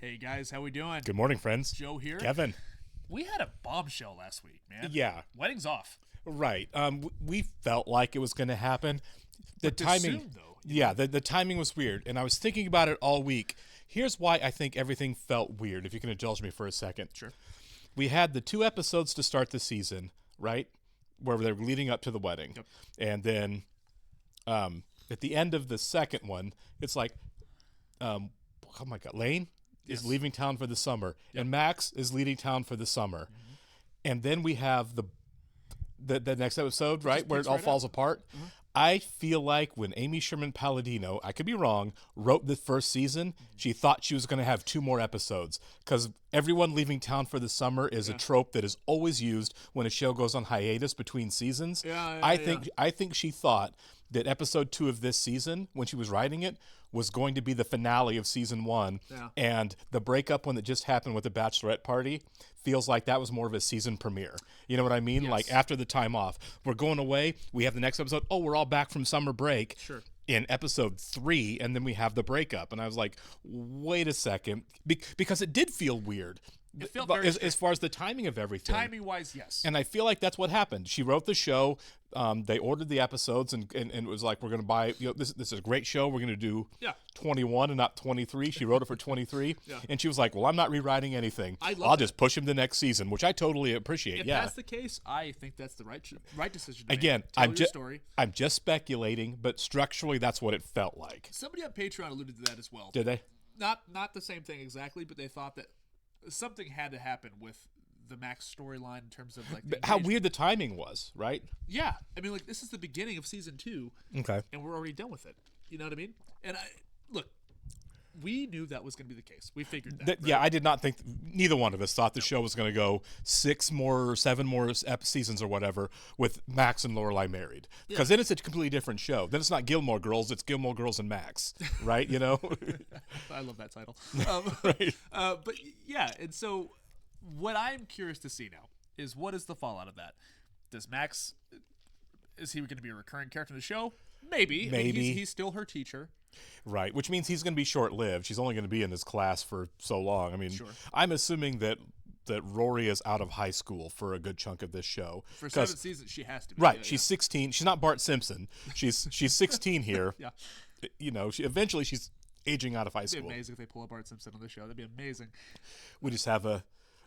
Hey guys, how we doing? Good morning, friends. Joe here. Kevin. We had a bombshell last week, man. Yeah. Wedding's off. Right. We felt like it was going to happen. The But timing, soon, though. yeah, the timing was weird, and I was thinking about it all week. Here's why I think everything felt weird. If you can indulge me for a second. Sure. We had the 2 episodes to start the season, right, where they were leading up to the wedding, Yep. and then at the end of the second one, it's like, oh my God, Lane is leaving town for the summer, and Max is leaving town for the summer, and then we have the next episode, right, where it all falls apart. I feel like when Amy Sherman Palladino, I could be wrong, wrote the first season, she thought she was going to have 2 more episodes, because everyone leaving town for the summer is a trope that is always used when a show goes on hiatus between seasons. I think she thought that episode 2 of this season, when she was writing it, was going to be the finale of season 1, and the breakup one that just happened with the bachelorette party feels like that was more of a season premiere. You know what I mean? Yes. Like after the time off, we're going away, we have the next episode, oh, we're all back from summer break. Sure. In episode 3, and then we have the breakup, and I was like, wait a second, because it did feel weird. It felt very as far as the timing of everything. Timing-wise, yes. And I feel like that's what happened. She wrote the show. They ordered the episodes, and it was like, we're going to buy, this is a great show. We're going to do 21 and not 23. She wrote it for 23. And she was like, well, I'm not rewriting anything. I'll just push him to next season, which I totally appreciate. If that's the case, I think that's the right decision to Again, make. I'm just speculating, but structurally, that's what it felt like. Somebody on Patreon alluded to that as well. Did they? Not the same thing exactly, but they thought that something had to happen with the Max storyline in terms of like how weird the timing was, right? Yeah, I mean, like this is the beginning of season 2, okay, and we're already done with it. You know what I mean? And we knew that was going to be the case. We figured that. Right? Yeah, I did not think. Neither one of us thought the show was going to go 7 more seasons or whatever with Max and Lorelai married, because then it's a completely different show. Then it's not Gilmore Girls; it's Gilmore Girls and Max, right? You know. I love that title. Right. But yeah, and so what I'm curious to see now is what is the fallout of that? Does Max, is he going to be a recurring character in the show? Maybe. I mean, he's still her teacher. Right, which means he's going to be short-lived. She's only going to be in his class for so long. I mean, I'm assuming that Rory is out of high school for a good chunk of this show. For 7 seasons, she has to be. Right, she's 16. She's not Bart Simpson. She's 16 here. Yeah. You know, eventually she's aging out of high school. It'd be amazing if they pull a Bart Simpson on the show. That'd be amazing. We just have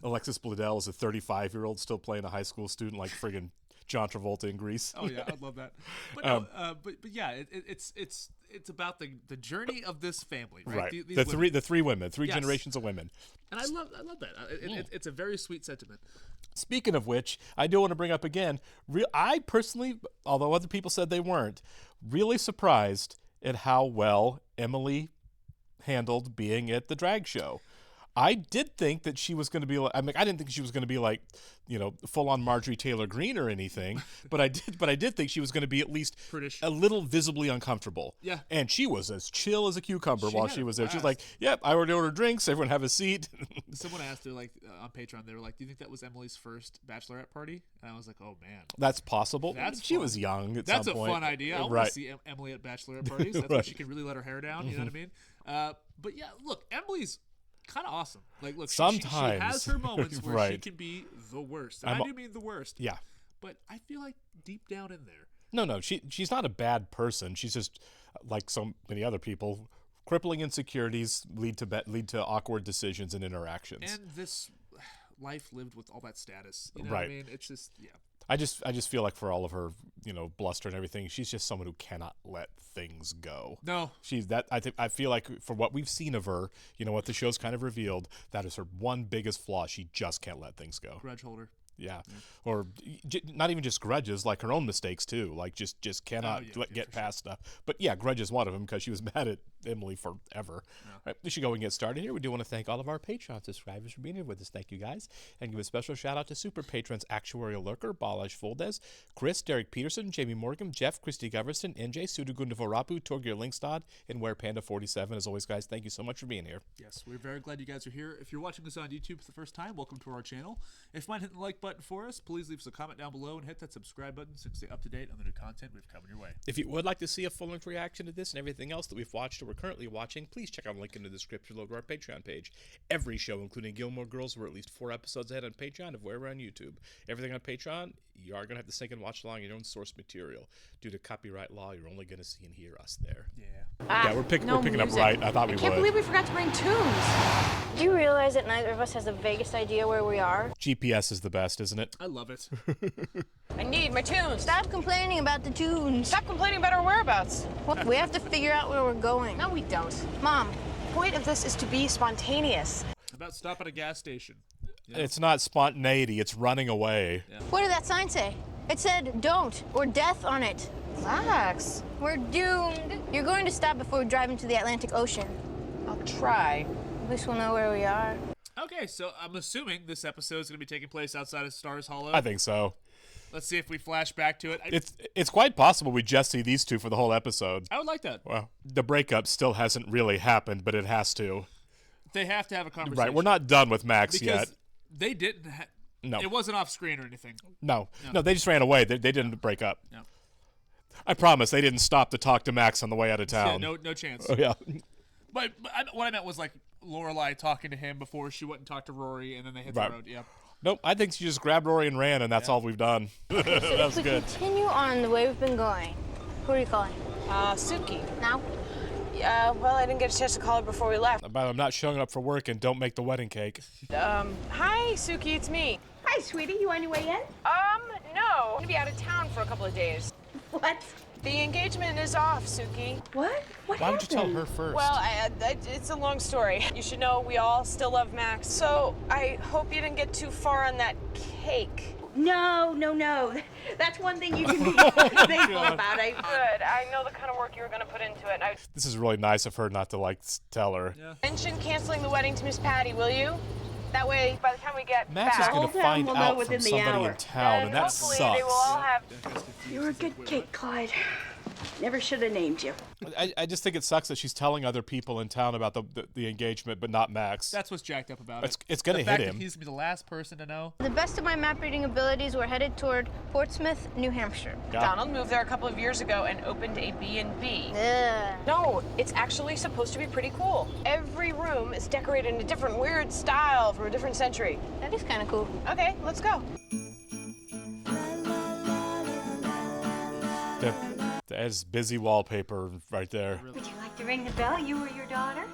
Alexis Bledel as a 35-year-old still playing a high school student like friggin' John Travolta in Grease. Oh yeah, I'd love that. But no, but yeah, it's about the journey of this family, right? Right. The three women, three generations of women. And I love that. It's a very sweet sentiment. Speaking of which, I do want to bring up again. I personally, although other people said they weren't, really surprised at how well Emily handled being at the drag show. I did think that she was going to be like, I mean, I didn't think she was going to be like, full on Marjorie Taylor Greene or anything, but I did think she was going to be at least British, a little visibly uncomfortable. Yeah. And she was as chill as a cucumber while she was there. She was like, yep, I already ordered drinks. Everyone have a seat. Someone asked her, like, on Patreon, they were like, do you think that was Emily's first bachelorette party? And I was like, oh, man. That's possible. She was young at some point. That's a fun idea. I want to see Emily at bachelorette parties. That's when she can really let her hair down. You know what I mean? But yeah, look, Emily's kind of awesome. Like, look, sometimes she has her moments where she can be the worst. And I do mean the worst. Yeah. But I feel like deep down in there. No, she's not a bad person. She's just like so many other people. Crippling insecurities lead to awkward decisions and interactions. And this life lived with all that status. You know what I mean? It's just I just feel like for all of her, bluster and everything, she's just someone who cannot let things go. No. I feel like for what we've seen of her, what the show's kind of revealed, that is her one biggest flaw. She just can't let things go. Grudge holder. Yeah. Or not even just grudges, like her own mistakes too. Like just cannot get past stuff. But yeah, grudge is one of them because she was mad at Emily forever. Yeah. Right, we should go and get started here. We do want to thank all of our Patreon subscribers for being here with us. Thank you guys. And give a special shout out to super patrons Actuarial Lurker, Balazs Fuldez, Chris, Derek Peterson, Jamie Morgan, Jeff, Christy Goverston, NJ, Sudagundavorapu, Torgir Linkstad, and Where Panda 47. As always, guys, thank you so much for being here. Yes, we're very glad you guys are here. If you're watching this on YouTube for the first time, welcome to our channel. If you mind hitting the like button for us, please leave us a comment down below and hit that subscribe button so you can stay up to date on the new content we've coming your way. If you would like to see a full-length reaction to this and everything else that we've watched or we're currently watching, please check out the link in the description below to our Patreon page. Every show, including Gilmore Girls, we're at least 4 episodes ahead on Patreon if we're on YouTube. Everything on Patreon, you are going to have to sync and watch along your own source material. Due to copyright law, you're only going to see and hear us there. Yeah, we're picking up right. I thought we would. I can't believe we forgot to bring tunes. Do you realize that neither of us has the vaguest idea where we are? GPS is the best, isn't it? I love it. I need my tunes. Stop complaining about the tunes. Stop complaining about our whereabouts. Well, we have to figure out where we're going. No, we don't. Mom. The point of this is to be spontaneous. About stop at a gas station. It's not spontaneity, it's running away. What did that sign say? It said don't or death on it. Relax. We're doomed. You're going to stop before we drive into the Atlantic Ocean. I'll try. At least we'll know where we are. Okay, so I'm assuming this episode is going to be taking place outside of Stars Hollow. I think so. Let's see if we flash back to it. It's quite possible we just see these two for the whole episode. I would like that. Well, the breakup still hasn't really happened, but it has to. They have to have a conversation. Right, we're not done with Max because yet. They didn't. No. It wasn't off screen or anything. No, they just ran away. They didn't break up. No. I promise they didn't stop to talk to Max on the way out of town. Yeah, no chance. Oh, yeah. But what I meant was like Lorelai talking to him before she went and talked to Rory, and then they hit the road. Yeah. Nope, I think she just grabbed Rory and ran, and that's all we've done. That was good. Continue on the way we've been going. Who are you calling? Sukie. Now? Yeah, well, I didn't get a chance to call her before we left. About I'm not showing up for work and don't make the wedding cake. Hi, Sukie, it's me. Hi, sweetie. You on your way in? No. I'm gonna be out of town for a couple of days. What? The engagement is off, Sukie. What? What Why would happened? you tell her first? Well, it's a long story. You should know we all still love Max. So I hope you didn't get too far on that cake. No. That's one thing you can be thankful about. Good. I know the kind of work you were going to put into it. This is really nice of her not to, tell her. Yeah. Mention canceling the wedding to Miss Patty, will you? That way, by the time we get Max back, is going to Whole town find will know out within from the somebody hour. in town, and that hopefully sucks. they will all have... You're a good cake, Clyde. Never should have named you. I just think it sucks that she's telling other people in town about the engagement, but not Max. That's what's jacked up about it. It's going to hit The fact him. that he's going to be the last person to know. To the best of my map reading abilities, we're headed toward Portsmouth, New Hampshire. Yeah. Donald moved there a couple of years ago and opened a B&B. Ugh. No, it's actually supposed to be pretty cool. Every room is decorated in a different weird style from a different century. That is kind of cool. Okay, let's go. There's busy wallpaper right there. Would you like to ring the bell, you or your daughter?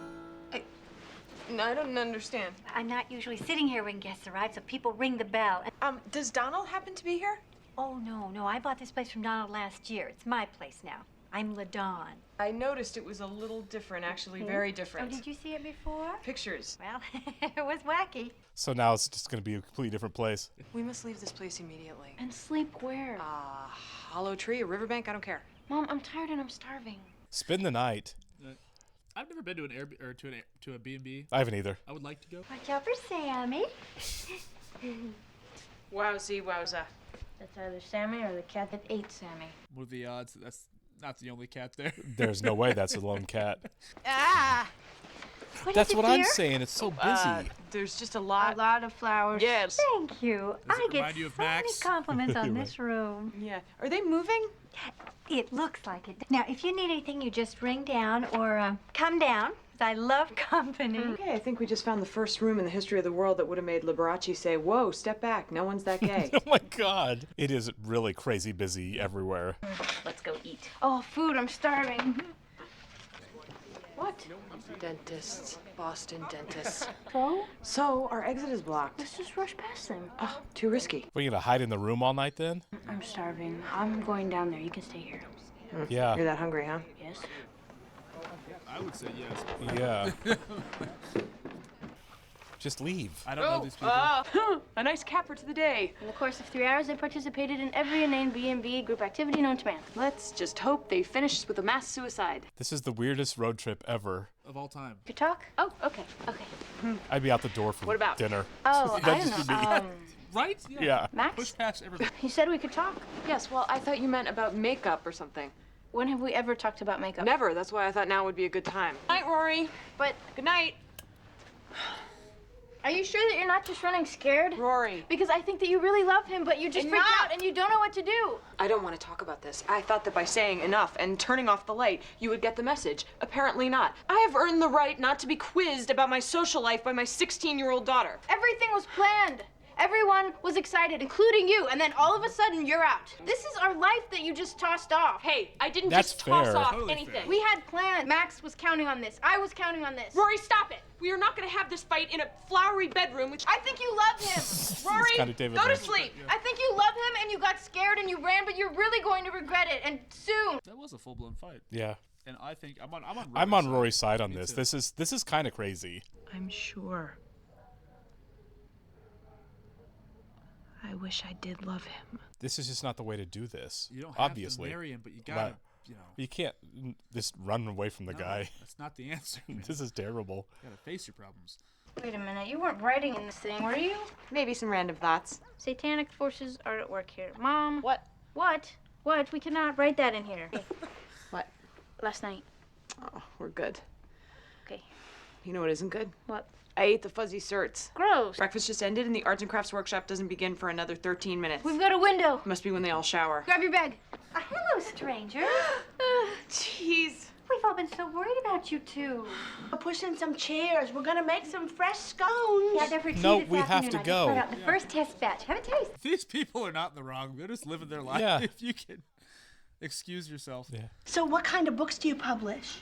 No, I don't understand. I'm not usually sitting here when guests arrive, so people ring the bell. Does Donald happen to be here? Oh, no, I bought this place from Donald last year. It's my place now. I'm LaDawn. I noticed it was a little different, actually, very different. Oh, did you see it before? Pictures. Well, it was wacky. So now it's just going to be a completely different place. We must leave this place immediately. And sleep where? Hollow tree, a riverbank, I don't care. Mom, I'm tired and I'm starving. Spend the night. I've never been to an to a B&B. I haven't either. I would like to go. Watch out for Sammy. Wowzy, wowza. That's either Sammy or the cat that ate Sammy. What are the odds that's not the only cat there? There's no way that's a lone cat. That's what I'm saying. It's so busy. There's just a lot. A lot of flowers. Yes. Thank you. Does I it get remind you of so many Max? compliments on this room. Yeah. Are they moving? It looks like it. Now, if you need anything, you just ring down or come down, 'cause I love company. Okay, I think we just found the first room in the history of the world that would have made Liberace say, "Whoa, step back, no one's that gay." Oh my God. It is really crazy busy everywhere. Let's go eat. Oh, food, I'm starving. What? Dentists. Boston dentists. So? So, our exit is blocked. Let's just rush past them. Oh, too risky. We're going to hide in the room all night then? I'm starving. I'm going down there. You can stay here. Yeah. You're that hungry, huh? Yes? I would say yes. Yeah. Just leave. I don't know these people. A nice capper to the day. In the course of 3 hours, they participated in every inane B&B group activity known to man. Let's just hope they finish with a mass suicide. This is the weirdest road trip ever. Of all time. You talk? Oh, okay. I'd be out the door for What about? dinner. Oh, I That'd don't just know. be me. Right? Yeah. Max? Push past everybody. He said we could talk. Yes, well, I thought you meant about makeup or something. When have we ever talked about makeup? Never. That's why I thought now would be a good time. Night, Rory. But Good night. Are you sure that you're not just running scared? Rory. Because I think that you really love him, but you just freaked out and you don't know what to do. I don't want to talk about this. I thought that by saying enough and turning off the light, you would get the message. Apparently not. I have earned the right not to be quizzed about my social life by my 16-year-old daughter. Everything was planned. Everyone was excited, including you, and then all of a sudden you're out. This is our life that you just tossed off. Hey, I didn't That's just toss fair. off Totally anything. fair. We had plans. Max was counting on this. I was counting on this. Rory, stop it. We are not going to have this fight in a flowery bedroom with... I think you love him. Rory, kinda David go to Lynch. sleep. I think you love him and you got scared and you ran, but you're really going to regret it, and soon. That was a full-blown fight. Yeah. And I think I'm on I'm on side. Rory's side on Me this. too. This is kind of crazy. I'm sure. I wish I did love him. This is just not the way to do this. You don't have obviously. to marry him, but you gotta, Right. You can't just run away from the No, guy. That's not the answer. Man. This is terrible. You gotta face your problems. Wait a minute, you weren't writing in this thing, were you? Maybe some random thoughts. Satanic forces are at work here. Mom. What? What? What? We cannot write that in here. What? Last night. Oh, we're good. Okay. You know what isn't good? What? I ate the fuzzy certs. Gross. Breakfast just ended and the arts and crafts workshop doesn't begin for another 13 minutes. We've got a window. Must be when they all shower. Grab your bag. Hello, stranger. Jeez. We've all been so worried about you two. We'll push in some chairs. We're gonna make some fresh scones. Yeah, they're for tea No, this we have afternoon. to I just go. brought out the first test batch. Have a taste. These people are not in the wrong. They're just living their life. Yeah. If you can excuse yourself. Yeah. So what kind of books do you publish?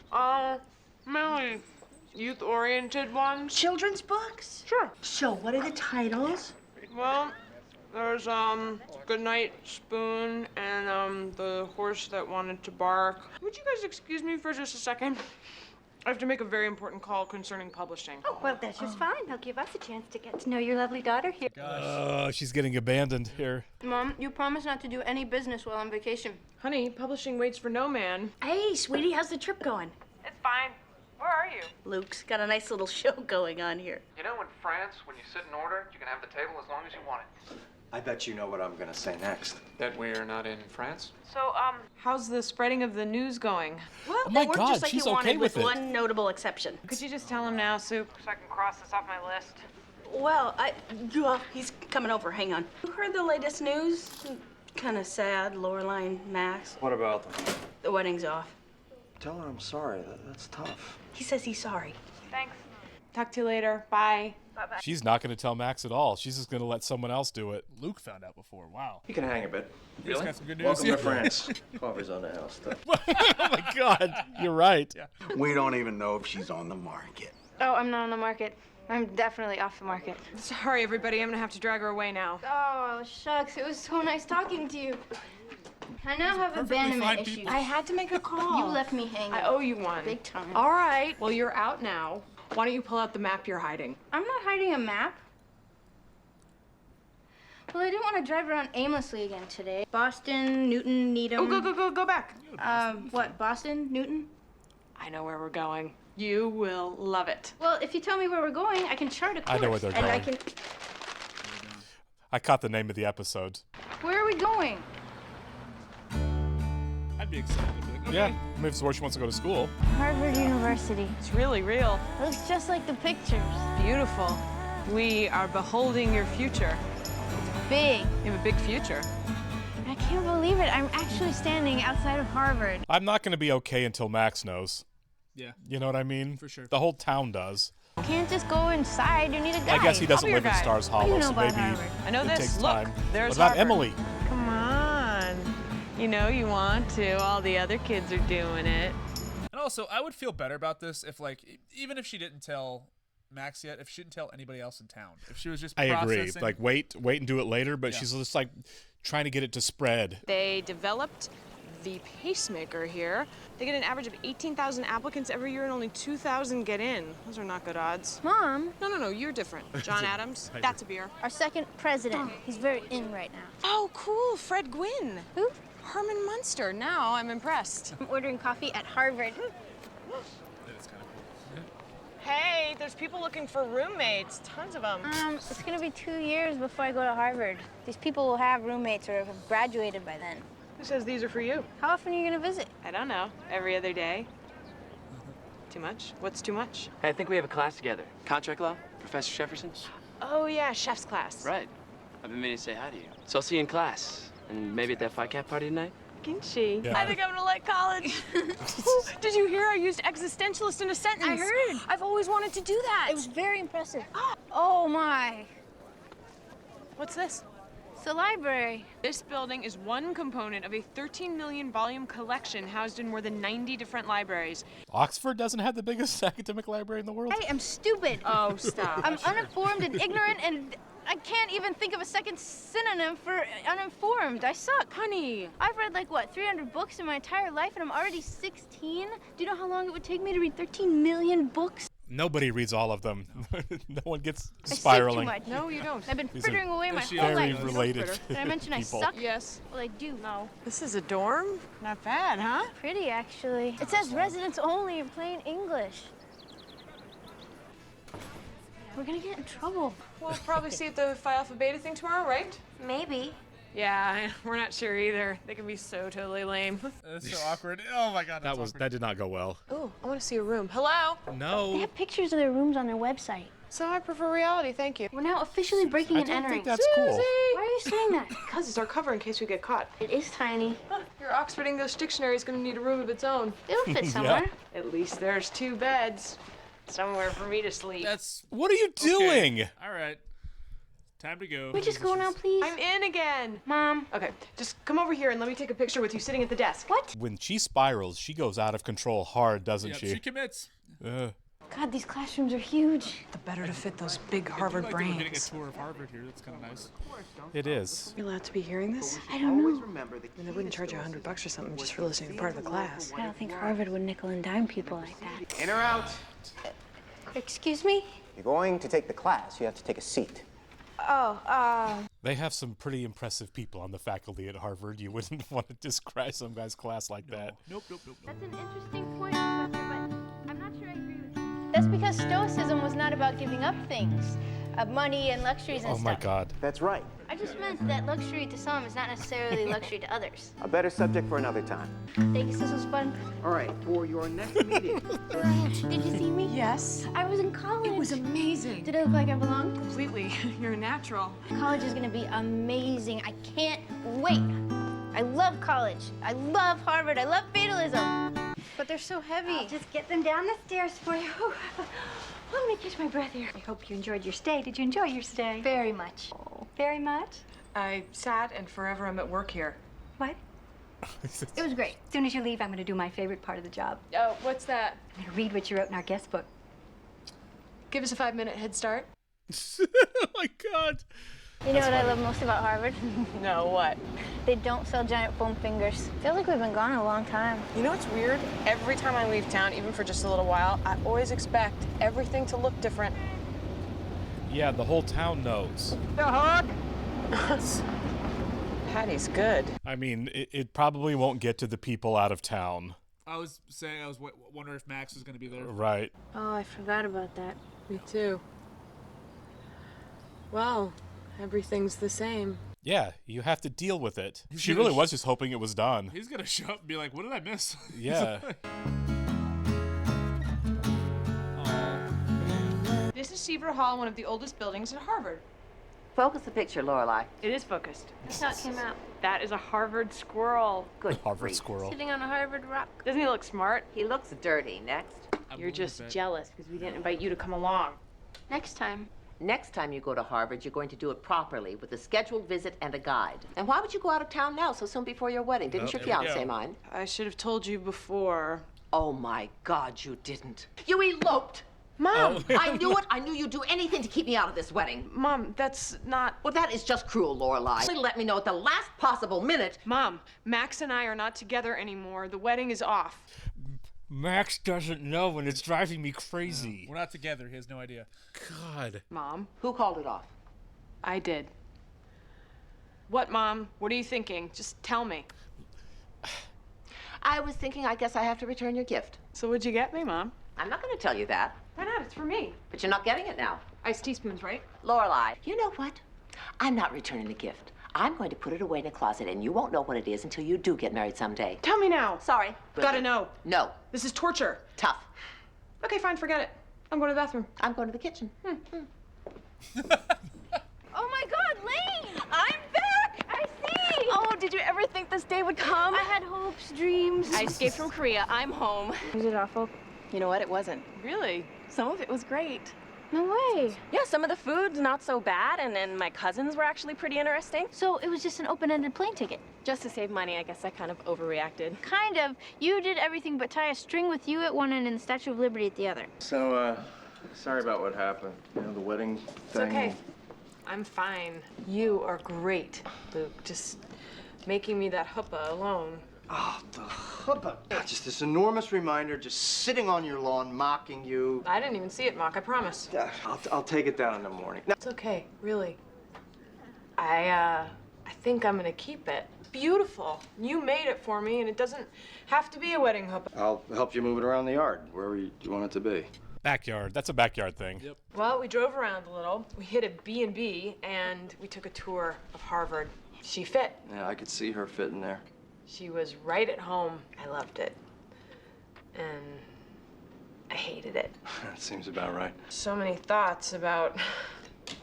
Mainly youth-oriented ones. Children's books? Sure. So what are the titles? Well, there's Goodnight Spoon and The Horse That Wanted to Bark. Would you guys excuse me for just a second? I have to make a very important call concerning publishing. Oh, well, that's just fine. They'll give us a chance to get to know your lovely daughter here. Oh, she's getting abandoned here. Mom, you promised not to do any business while on vacation. Honey, publishing waits for no man. Hey, sweetie, how's the trip going? It's fine. Where are you? Luke's got a nice little show going on here. You know, in France, when you sit and order, you can have the table as long as you want it. I bet you know what I'm gonna say next. That we're not in France? So, how's the spreading of the news going? Well, Oh my it worked God, just like she's you okay wanted, with it. one notable exception. Could you just tell him now, Soup, so I can cross this off my list? Well, he's coming over. Hang on. You heard the latest news? Kind of sad. Lorelai and Max. What about them? The wedding's off. Tell her I'm sorry. That's tough. He says he's sorry. Thanks. Talk to you later. Bye. She's not going to tell Max at all. She's just going to let someone else do it. Luke found out before. Wow. You can hang a bit. He's got some good news. Welcome to France. Coffee's on the house. Oh my God, you're right. Yeah. We don't even know if she's on the market. Oh, I'm not on the market. I'm definitely off the market. Sorry, everybody. I'm gonna have to drag her away now. Oh, shucks. It was so nice talking to you. I now have Perfectly abandonment fine issues. people. I had to make a call. You left me hanging. I owe you one. Big time. All right. Well, you're out now. Why don't you pull out the map you're hiding? I'm not hiding a map. Well, I didn't want to drive around aimlessly again today. Boston, Newton, Needham. Oh, go back. What, Boston, Newton? I know where we're going. You will love it. Well, if you tell me where we're going, I can chart a course. I know where they're and I going. can... I caught the name of the episode. Where are we going? I'd be excited. I'd be like, okay. Yeah, maybe it's where she wants to go to school. Harvard University. It's really real. Looks just like the pictures. Beautiful. We are beholding your future. Big. You have a big future. I can't believe it. I'm actually standing outside of Harvard. I'm not going to be okay until Max knows. Yeah. You know what I mean? For sure. The whole town does. You can't just go inside. You need a guide. I guess he doesn't be your live in guide. Stars What do Hollow, you know so about maybe Harvard? I know it this. takes Look, time. there's What about Harvard. Emily? Come on. You know you want to. All the other kids are doing it. And also, I would feel better about this if, like, even if she didn't tell Max yet, if she didn't tell anybody else in town, if she was just I agree. processing. Like, wait and do it later, but Yeah. she's just like trying to get it to spread. They developed the pacemaker here. They get an average of 18,000 applicants every year and only 2,000 get in. Those are not good odds. Mom, No, you're different. John Adams, that's a beer. our second president. He's very in right now. Oh, cool, Fred Gwynn. Who? Herman Munster. Now I'm impressed. I'm ordering coffee at Harvard. That is kind of cool. Hey, there's people looking for roommates. Tons of them. It's gonna be 2 years before I go to Harvard. These people will have roommates or have graduated by then. Who says these are for you? How often are you gonna visit? I don't know. Every other day. Too much? What's too much? Hey, I think we have a class together. Contract law, Professor Jefferson's. Oh, yeah, chef's class. Right. I've been meaning to say hi to you. So I'll see you in class. And maybe at that Phi Cat party tonight? Ginchi. Yeah. I think I'm gonna like college. Did you hear I used existentialist in a sentence? I heard. I've always wanted to do that. It was very impressive. Oh my. What's this? It's the library. This building is one component of a 13 million volume collection housed in more than 90 different libraries. Oxford doesn't have the biggest academic library in the world. I am stupid. Oh, stop. I'm uninformed and ignorant, and I can't even think of a second synonym for uninformed. I suck. Honey. I've read like, what, 300 books in my entire life, and I'm already 16? Do you know how long it would take me to read 13 million books? Nobody reads all of them. No one gets I sleep spiraling. too much. No, you don't. I've been These are frittering away my whole Very life. related. Did I mention people. I suck? Yes. Well, I do. No. This is a dorm? Not bad, huh? Pretty, actually. It says residents only in plain English. We're gonna get in trouble. We'll probably see at the Phi Alpha Beta thing tomorrow, right? Maybe. Yeah, we're not sure either. They can be so totally lame. That's so awkward. Oh my god, that's awkward. That did not go well. Oh, I want to see a room. Hello? They No. have pictures of their rooms on their website. So I prefer reality, thank you. We're now officially breaking I and don't entering. think that's cool. Why are you saying that? Because it's our cover in case we get caught. It is tiny. Your Oxford English Dictionary is going to need a room of its own. It'll fit somewhere. At least there's 2 beds. Somewhere for me to sleep. That's What are you doing? all right. Time to go. Can we just go now, please? I'm in again. Mom. Okay, just come over here and let me take a picture with you sitting at the desk. What? When she spirals, she goes out of control hard, doesn't Yep, she? she commits. God, these classrooms are huge. The better to fit those big I Harvard do like that we're getting a brains. tour of Harvard here. That's kind of nice. It is. You allowed to be hearing this? I don't know. And they wouldn't charge you $100 or something just for listening to part of the class. I don't think Harvard would nickel and dime people like that. In or out? Excuse me? You're going to take the class. You have to take a seat. Oh, They have some pretty impressive people on the faculty at Harvard. You wouldn't want to describe some guy's class like that. Nope. that's an interesting point, Professor, but I'm not sure I agree with you. That's because Stoicism was not about giving up things, money and luxuries and Oh stuff. my God. That's right. I just meant that luxury to some is not necessarily luxury to others. A better subject for another time. Thanks, this was fun. All right, for your next meeting. Did you see me? Yes. I was in college. It was amazing. Did I look like I belonged? Completely. You're a natural. College is gonna be amazing. I can't wait. I love college. I love Harvard. I love fatalism. But they're so heavy. I'll just get them down the stairs for you. Let me catch my breath here. I hope you enjoyed your stay. Did you enjoy your stay? Very much. Very much? I sat and forever I'm at work here. What? It was great. As soon as you leave, I'm going to do my favorite part of the job. Oh, what's that? I'm going to read what you wrote in our guest book. Give us a 5-minute head start. Oh my God. You know what I love most about Harvard? No, what? They don't sell giant foam fingers. Feels like we've been gone a long time. You know what's weird? Every time I leave town, even for just a little while, I always expect everything to look different. Yeah, the whole town knows. Patty's good. I mean, it probably won't get to the people out of town. I was saying I was wondering if Max was going to be there. Right. Oh, I forgot about that. Me too. Well, everything's the same. Yeah, you have to deal with it. He's She gonna really was just hoping it was done. He's going to show up and be like, what did I miss? Yeah. This is Seaver Hall, one of the oldest buildings at Harvard. Focus the picture, Lorelai. It is focused. That's how it came out. That is a Harvard squirrel. Good Harvard grief. squirrel. Sitting on a Harvard rock. Doesn't he look smart? He looks dirty. Next. You're just jealous because we didn't invite you to come along. Next time. Next time you go to Harvard, you're going to do it properly with a scheduled visit and a guide. And why would you go out of town now so soon before your wedding? Didn't your fiancé mind? I should have told you before. Oh my God, you didn't. You eloped. Mom! I knew it. I knew you'd do anything to keep me out of this wedding. Mom, that's not... Well, that is just cruel, Lorelai. Let me know at the last possible minute. Mom, Max and I are not together anymore. The wedding is off. Max doesn't know, and it's driving me crazy. We're not together. He has no idea. God. Mom? Who called it off? I did. What, Mom? What are you thinking? Just tell me. I was thinking, I guess I have to return your gift. So what'd you get me, Mom? I'm not going to tell you that. Why not? It's for me. But you're not getting it now. Iced teaspoons, right? Lorelai, you know what? I'm not returning the gift. I'm going to put it away in a closet, and you won't know what it is until you do get married someday. Tell me now. Sorry. Gotta know. No. This is torture. Tough. Okay, fine, forget it. I'm going to the bathroom. I'm going to the kitchen. Oh my God, Lane! I'm back! I see! Oh, did you ever think this day would come? I had hopes, dreams. I escaped from Korea. I'm home. Was it awful? You know what? It wasn't. Really? Some of it was great. No way. Yeah, some of the food's not so bad, and then my cousins were actually pretty interesting. So it was just an open-ended plane ticket? Just to save money, I guess I kind of overreacted. Kind of. You did everything but tie a string with you at one end and the Statue of Liberty at the other. So, sorry about what happened. You know, the wedding thing. It's okay. I'm fine. You are great, Luke. Just making me that chuppah alone. Oh, the chuppah. Just this enormous reminder just sitting on your lawn mocking you. I didn't even see it, Mock, I promise. I'll take it down in the morning. No. It's okay, really. I think I'm gonna keep it. Beautiful. You made it for me, and it doesn't have to be a wedding chuppah. I'll help you move it around the yard, wherever you want it to be. Backyard. That's a backyard thing. Yep. Well, we drove around a little. We hit a B&B, and we took a tour of Harvard. She fit. Yeah, I could see her fitting there. She was right at home. I loved it. And I hated it. That seems about right. So many thoughts about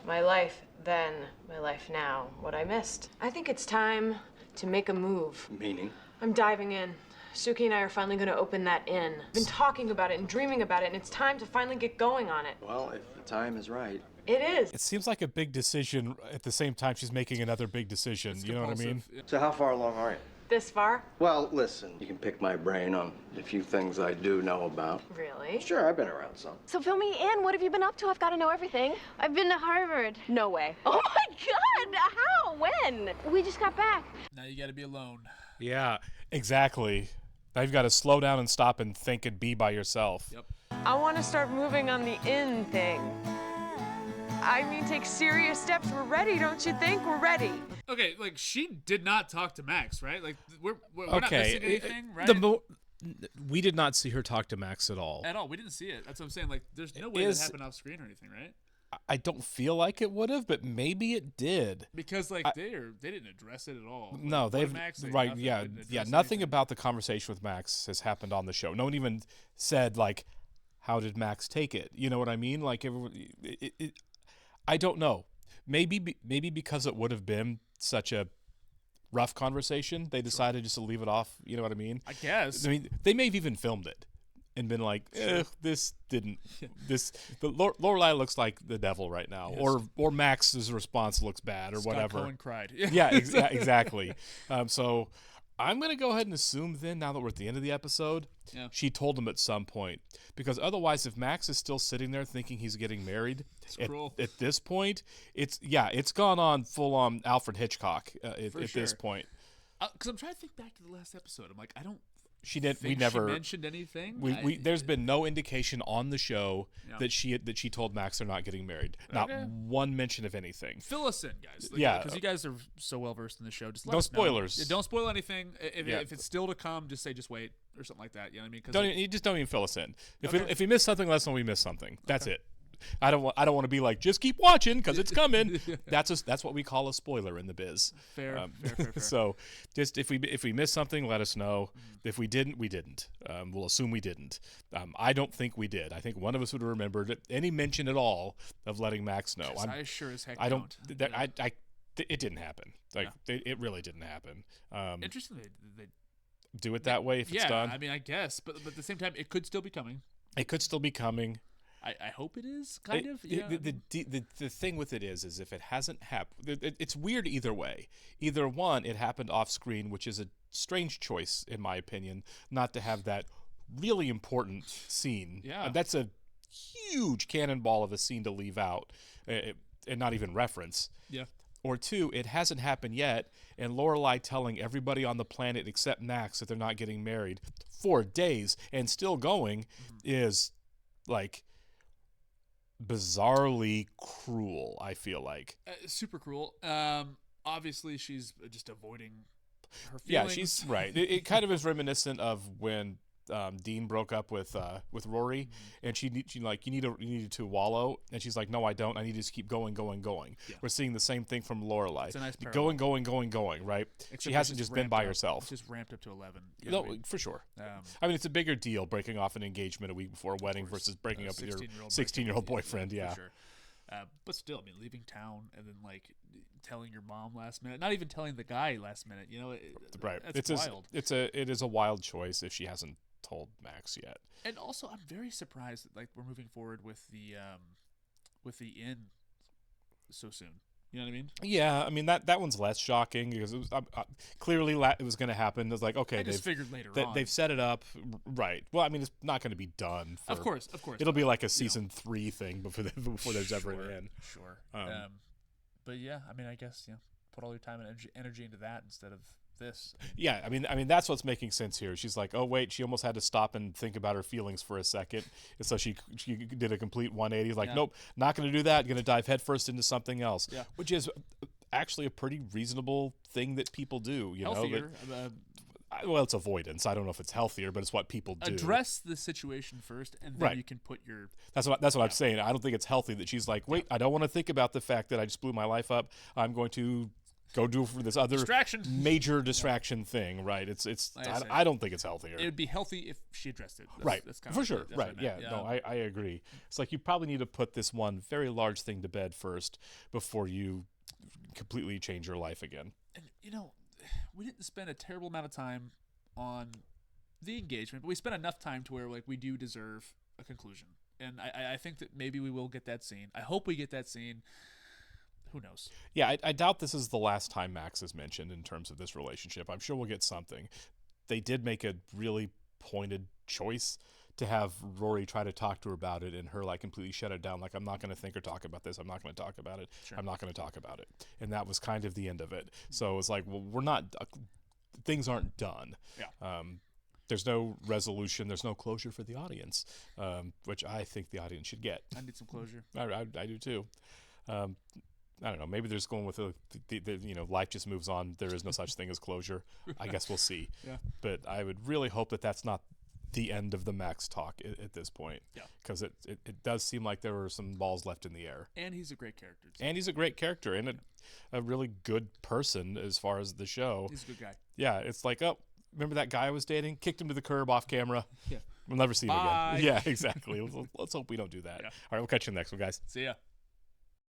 my life then, my life now, what I missed. I think it's time to make a move. Meaning? I'm diving in. Sukie and I are finally going to open that inn. I've been talking about it and dreaming about it, and it's time to finally get going on it. Well, if the time is right. It is. It seems like a big decision at the same time she's making another big decision. You know what I mean? So how far along are you? This far? Well, listen, you can pick my brain on a few things I do know about. Really? Sure, I've been around some. So fill me in. What have you been up to? I've got to know everything. I've been to Harvard. No way. Oh my God! How? When? We just got back. Now you got to be alone. Yeah, exactly. Now you've got to slow down and stop and think and be by yourself. Yep. I want to start moving on the inn thing. I mean, take serious steps. We're ready, don't you think? We're ready. Okay, like she did not talk to Max, right? Like we're not missing anything, right? We did not see her talk to Max at all. At all. We didn't see it. That's what I'm saying. Like there's no way that happened off screen or anything, right? I don't feel like it would have, but maybe it did. Because like they didn't address it at all. No, like, they've Max, right, yeah. Nothing anything. about the conversation with Max has happened on the show. No one even said like, "How did Max take it?" You know what I mean? Like everyone, I don't know. Maybe because it would have been such a rough conversation, they decided just to leave it off. You know what I mean? I guess. I mean, they may have even filmed it and been like, this didn't. But Lorelai looks like the devil right now, Yes. or Max's response looks bad, or Scott whatever. Cohen cried. Yeah, exactly. So I'm gonna go ahead and assume then, now that we're at the end of the episode, she told him at some point, because otherwise, if Max is still sitting there thinking he's getting married at this point, it's gone on full on Alfred Hitchcock at this point. Because I'm trying to think back to the last episode. I'm like, I don't. She did. Think we never she mentioned anything. There's been no indication on the show that she told Max they're not getting married. Not one mention of anything. Fill us in, guys. Like, yeah, because you guys are so well versed in the show. Just let no us know. spoilers. Yeah, don't spoil anything. If it's still to come, just say just wait or something like that. You know what I mean? You just don't even fill us in. If we miss something, let us know we missed something. That's it. I don't want to be like, just keep watching because it's coming. That's what we call a spoiler in the biz. Fair. So just if we missed something, let us know. If we didn't, we didn't. We'll assume we didn't. I don't think we did. I think one of us would have remembered any mention at all of letting Max know. I sure as heck don't. It didn't happen. It really didn't happen. Interesting. They do it that way if it's done. I mean, I guess, but at the same time, it could still be coming. It could still be coming. I hope it is, kind of. Yeah. The thing with it is if it hasn't happened, it's weird either way. Either one, it happened off screen, which is a strange choice in my opinion, not to have that really important scene. Yeah, that's a huge cannonball of a scene to leave out and not even reference. Yeah. Or two, it hasn't happened yet, and Lorelai telling everybody on the planet except Max that they're not getting married 4 days and still going is like bizarrely cruel. I feel like super cruel. Obviously she's just avoiding her feelings. Yeah, she's right. It kind of is reminiscent of when Dean broke up with Rory, and she like you needed to wallow, and she's like, no, I don't. I need to just keep going. Yeah. We're seeing the same thing from Lorelai. It's a nice parallel. Going, right? Except she hasn't just been by herself. It's just ramped up to 11. No, for sure. I mean, it's a bigger deal breaking off an engagement a week before a wedding versus breaking up with your 16-year-old boyfriend. Yeah. For sure. But still, I mean, leaving town and then like telling your mom last minute, not even telling the guy last minute. Right? That's wild. It is a wild choice if she hasn't told Max yet. And also, I'm very surprised that like we're moving forward with the inn so soon. You know what I mean? Yeah, I mean that one's less shocking because it was clearly it was going to happen. It was like, okay, I just figured later on they've set it up right. Well, I mean, it's not going to be done. Of course, it'll be like a season 3 thing before there's ever an end. Sure. But yeah, I mean, I guess put all your time and energy into that instead of this. Yeah, I mean that's what's making sense here. She's like, oh wait, she almost had to stop and think about her feelings for a second, and so she did a complete 180. Like, nope, not going to do that. Going to dive headfirst into something else, which is actually a pretty reasonable thing that people do. Healthier. Well, it's avoidance. I don't know if it's healthier, but it's what people do. Address the situation first, and then you can put your. That's what I'm saying. I don't think it's healthy that she's like, wait, I don't want to think about the fact that I just blew my life up. I'm going to go do for this other major distraction thing, right? I don't think it's healthier. It would be healthy if she addressed it. That's kind of for sure. Right? Yeah. No, I agree. It's like you probably need to put this one very large thing to bed first before you completely change your life again. And we didn't spend a terrible amount of time on the engagement, but we spent enough time to where like we do deserve a conclusion. And I think that maybe we will get that scene. I hope we get that scene. Who knows? Yeah, I doubt this is the last time Max is mentioned in terms of this relationship. I'm sure we'll get something. They did make a really pointed choice to have Rory try to talk to her about it and her like completely shut it down. Like, I'm not going to think or talk about this. I'm not going to talk about it. Sure. I'm not going to talk about it. And that was kind of the end of it. So it's like, well, we're not, things aren't done. Yeah. There's no resolution. There's no closure for the audience, which I think the audience should get. I need some closure. I do too. I don't know. Maybe they're just going with life just moves on. There is no such thing as closure. I guess we'll see. Yeah. But I would really hope that that's not the end of the Max talk at this point. Yeah. Because it does seem like there were some balls left in the air. And he's a great character. And he's a great character and a really good person as far as the show. He's a good guy. Yeah. It's like, oh, remember that guy I was dating? Kicked him to the curb off camera. Yeah. We'll never see him again. Yeah, exactly. Let's hope we don't do that. Yeah. All right, we'll catch you in the next one, guys. See ya.